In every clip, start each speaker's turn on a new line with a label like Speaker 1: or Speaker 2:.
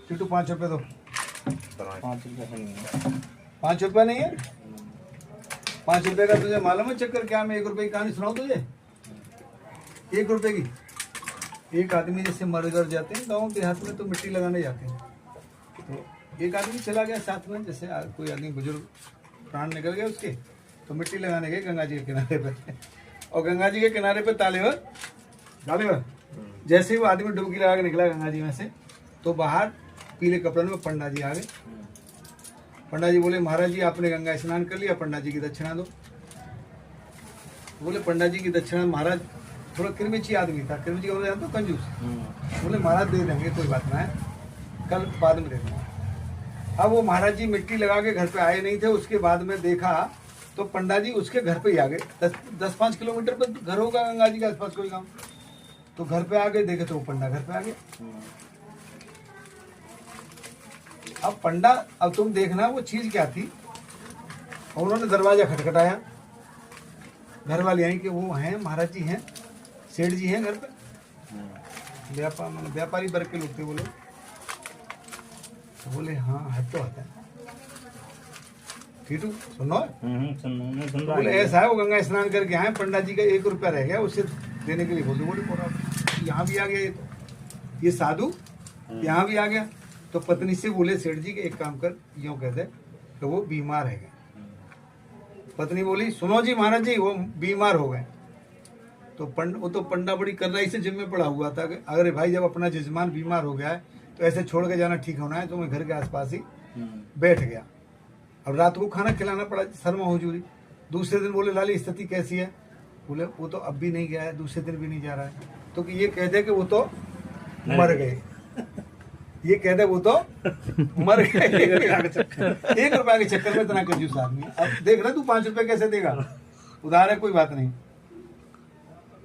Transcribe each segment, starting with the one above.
Speaker 1: टिटू 5 रुपये दो।
Speaker 2: 5 रुपये नहीं है।
Speaker 1: 5 रुपये नहीं है? 5 रुपये का तुझे मालूम है चक्कर क्या? मैं 1 रुपये की कहानी सुनाऊँ तुझे? 1 रुपये की। एक आदमी जैसे मर कर जाते हैं गाँव देहात में तो मिट्टी लगाने जाते हैं, तो एक आदमी चला गया साथ में, जैसे कोई आदमी बुजुर्ग प्राण निकल गया उसके, तो मिट्टी लगाने गए गंगा जी के किनारे पे। और गंगा जी के किनारे पे तालेवर जैसे ही वो आदमी डुबकी लगा के निकला गंगा जी में से, तो बाहर पीले कपड़े में पंडा जी आ गए। पंडा जी बोले महाराज जी आपने गंगा स्नान कर लिया, पंडा जी की दक्षिणा दो। बोले पंडा जी की दक्षिणा, महाराज थोड़ा किरमिची आदमी था, किरमिची का जानते हो, कंजूस। बोले महाराज दे देंगे, कोई बात ना है, कल बाद में दे देंगे। अब वो महाराज जी मिट्टी लगा के घर पे आए नहीं थे, उसके बाद में देखा तो पंडा जी उसके घर पे ही आ गए। 10-5 किलोमीटर पर घर होगा गंगा जी के आसपास कोई गाँव, तो घर पे आ गए, देखे तो वो पंडा घर पे आ गया। अब पंडा, अब तुम देखना वो चीज क्या थी। और उन्होंने दरवाजा खटखटाया, घर वाले आई कि वो हैं महाराज जी हैं, सेठ जी हैं घर पे। व्यापारी वर्ग के लोग थे वो लोग। तो बोले हाँ है तो आता है। ठीक सुनो,
Speaker 2: सुन रहा
Speaker 1: बोले ऐसा है वो गंगा स्नान करके आए, पंडा जी का 1 रुपया रह गया, उससे देने के लिए बोलते। बोले यहाँ भी आ गया ये साधु, यहाँ भी आ गया। तो पत्नी से बोले सेठ जी के एक काम कर, यूँ कहते कि वो बीमार है। पत्नी बोली सुनो जी महाराज जी वो बीमार हो गए। तो वो तो पंडा बड़ी कर्राई से जिम्मे पड़ा हुआ था कि अगर भाई जब अपना जजमान बीमार हो गया है तो ऐसे छोड़ के जाना ठीक होना है, तो मैं घर के आसपास ही बैठ गया। अब रात को खाना खिलाना पड़ा, शर्मा हुजूरी। दूसरे दिन बोले लाली स्थिति कैसी है? बोले वो तो अब भी नहीं गया है, दूसरे दिन भी नहीं जा रहा है। तो कि ये कहते कि वो तो मर गए, ये कहते वो तो मर गए। 1 रुपया के चक्कर में इतना कंजूस आदमी। अब देख रहा तू 5 रुपए कैसे देगा? उधार है, कोई बात नहीं।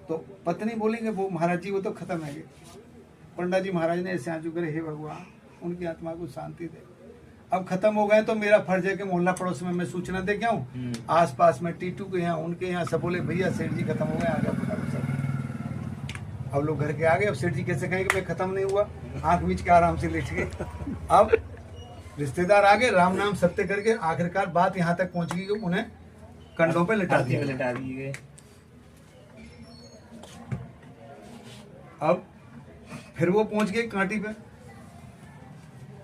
Speaker 1: तो पत्नी बोलेंगे वो महाराज जी वो तो खत्म है। पंडा जी महाराज ने ऐसे आंसू करे, हे भगवान उनकी आत्मा को शांति दे। अब खत्म हो गए तो मेरा फर्ज है कि मोहल्ला पड़ोस में मैं सूचना दे के आऊँ। आस पास में टीटू के यहाँ उनके यहाँ सब बोले भैया सेठ जी खत्म हो गए, आ गया। अब लोग घर के आ गए। अब सेठ जी कैसे कहेंगे मैं खत्म नहीं हुआ, आंख बीच के आराम से लेट गए। अब रिश्तेदार आ गए, राम नाम सत्य करके आखिरकार बात यहाँ तक पहुंच गई कि उन्हें कंधों पे लिटा दिए। अब फिर वो पहुंच गए कांटी पे।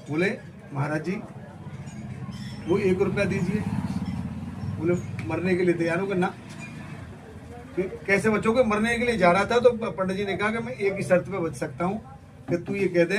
Speaker 1: बोले महाराज जी वो 1 रुपया दीजिए। बोले मरने के लिए तैयार हो ना? कैसे बचोगे? मरने के लिए जा रहा था। तो पंडित जी ने कहा कि मैं एक ही शर्त पे बच सकता हूँ कि तू ये कह दे